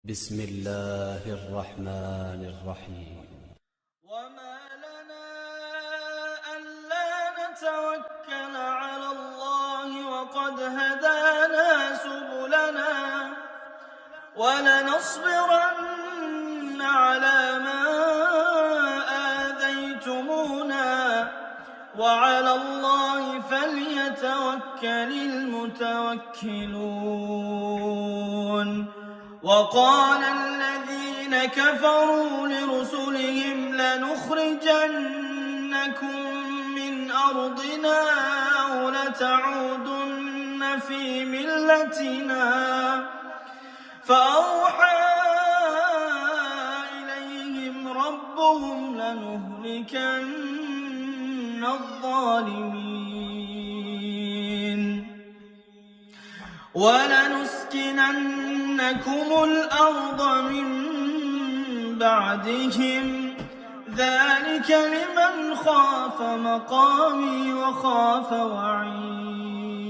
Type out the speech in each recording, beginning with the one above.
بسم الله الرحمن الرحيم. وما لنا ألا نتوكل على الله وقد هدانا سبلنا ولنصبرن على ما آذيتمونا وعلى الله فليتوكل المتوكلون. وقال الذين كفروا لرسلهم لنخرجنكم من أرضنا أو لتعودن في ملتنا فأوحى إليهم ربهم لنهلكن الظالمين ولنسكننكم الأرض من بعدهم ذلك لمن خاف مقامي وخاف وعيد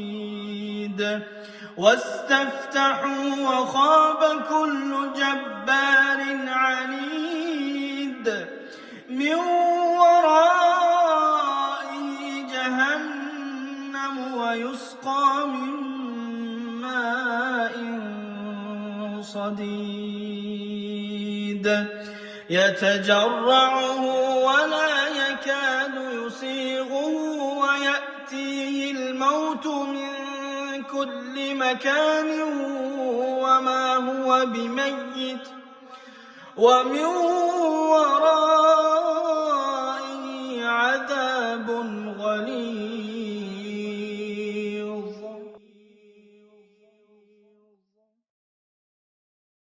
واستفتحوا وخاب كل جبار عنيد من ورائه جهنم ويسقى من ماء صديد يتجرعه ولا يكاد يسيغه ويأتيه الموت من كل مكان وما هو بميت ومن ورائه